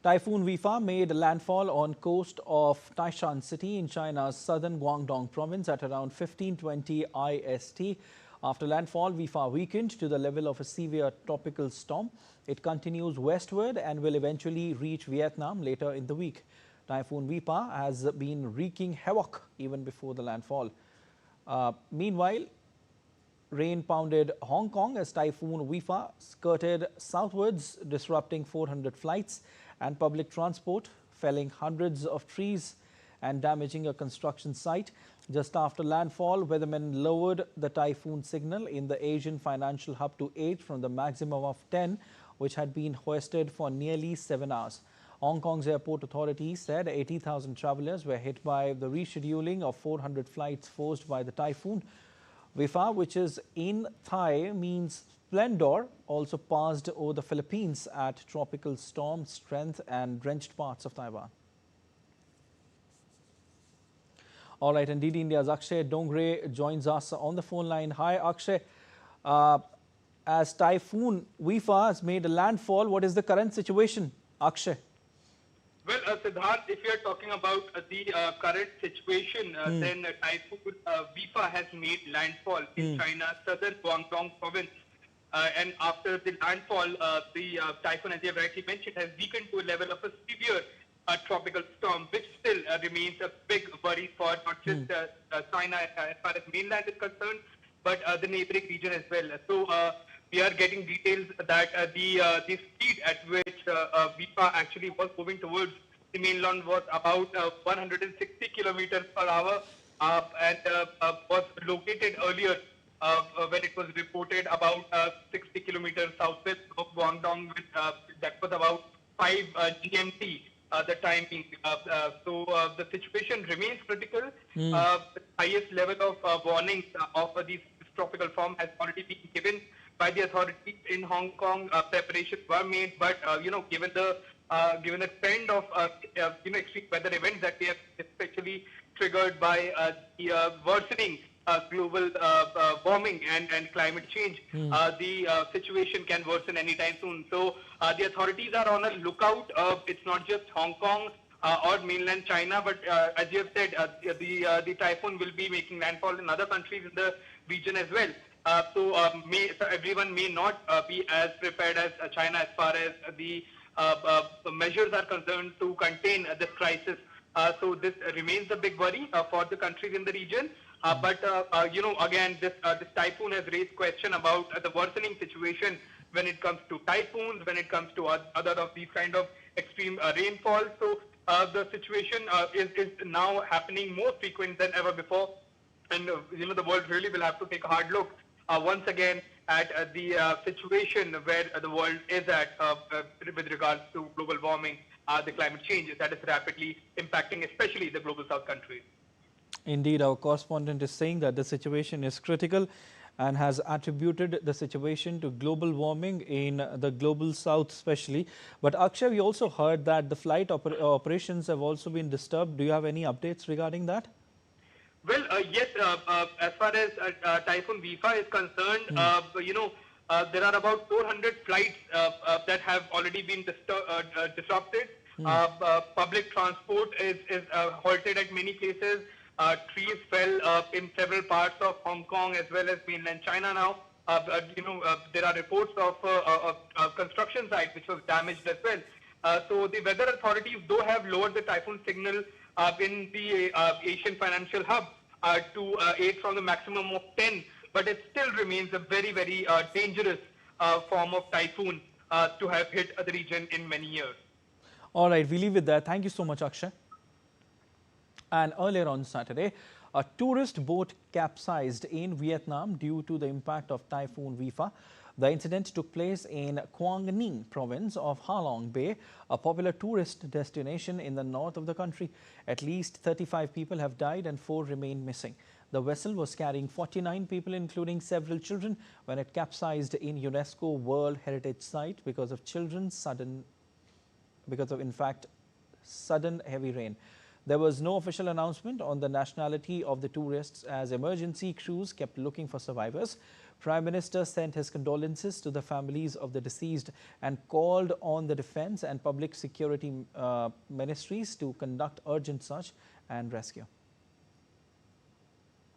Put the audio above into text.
Typhoon Wipha made landfall on coast of Taishan city in China's southern Guangdong province at around 15:20 IST. After landfall, Wipha weakened to the level of a severe tropical storm. It continues westward and will eventually reach Vietnam later in the week. Typhoon Wipha has been wreaking havoc even before the landfall. Meanwhile, rain pounded Hong Kong as Typhoon Wipha skirted southwards, disrupting 400 flights and public transport, felling hundreds of trees and damaging a construction site. Just after landfall, weathermen lowered the typhoon signal in the Asian financial hub to 8 from the maximum of 10, which had been hoisted for nearly 7 hours. Hong Kong's airport authorities said 80,000 travelers were hit by the rescheduling of 400 flights forced by the typhoon. Wipha, which is in Thai means splendor, also passed over the Philippines at tropical storm strength and drenched parts of Taiwan. All right, indeed, India's Akshay Dongre joins us on the phone line. Hi, Akshay. As Typhoon Wipha has made a landfall, what is the current situation, Akshay? Well, Siddharth, if you are talking about the current situation, then Typhoon Wipha has made landfall in China's southern Guangdong province. And after the landfall, the typhoon, as you have rightly mentioned, has weakened to a level of a severe tropical storm, which still remains a big worry for not just China as far as mainland is concerned, but the neighboring region as well. So we are getting details that the speed at which Wipha actually was moving towards the mainland was about 160 kilometers per hour and was located earlier when it was reported about 60 kilometers southwest of Guangdong. That was about 5 GMT. The timing. So the situation remains critical. The highest level of warnings of this tropical storm has already been given by the authorities in Hong Kong. Preparations were made, but given the trend of extreme weather events that we have especially triggered by the worsening global warming and climate change, the situation can worsen anytime soon. So the authorities are on a lookout. It's not just Hong Kong or mainland China, but as you have said, the typhoon will be making landfall in other countries in the region as well. So everyone may not be as prepared as China as far as the measures are concerned to contain this crisis. So this remains a big worry for the countries in the region. But again, this typhoon has raised question about the worsening situation when it comes to typhoons, when it comes to other of these kind of extreme rainfall. So the situation is now happening more frequent than ever before. And, the world really will have to take a hard look once again at the situation where the world is at with regards to global warming, the climate change that is rapidly impacting especially the global south countries. Indeed, our correspondent is saying that the situation is critical and has attributed the situation to global warming in the global south especially. But Akshay, we also heard that the flight operations have also been disturbed. Do you have any updates regarding that? Well, yes, as far as Typhoon Wipha is concerned, there are about 400 flights that have already been disrupted. Public transport is halted at many places. Trees fell in several parts of Hong Kong as well as mainland China now. There are reports of a construction site which was damaged as well. So the weather authorities, though, have lowered the typhoon signal in the Asian financial hub to 8 from the maximum of 10, but it still remains a very, very dangerous form of typhoon to have hit the region in many years. All right, we leave it there. Thank you so much, Akshay. And earlier on Saturday, a tourist boat capsized in Vietnam due to the impact of Typhoon Wipha. The incident took place in Quang Ninh province of Ha Long Bay, a popular tourist destination in the north of the country. At least 35 people have died and 4 remain missing. The vessel was carrying 49 people, including several children, when it capsized in UNESCO World Heritage Site because of sudden heavy rain. There was no official announcement on the nationality of the tourists as emergency crews kept looking for survivors. Prime Minister sent his condolences to the families of the deceased and called on the Defence and Public Security Ministries to conduct urgent search and rescue.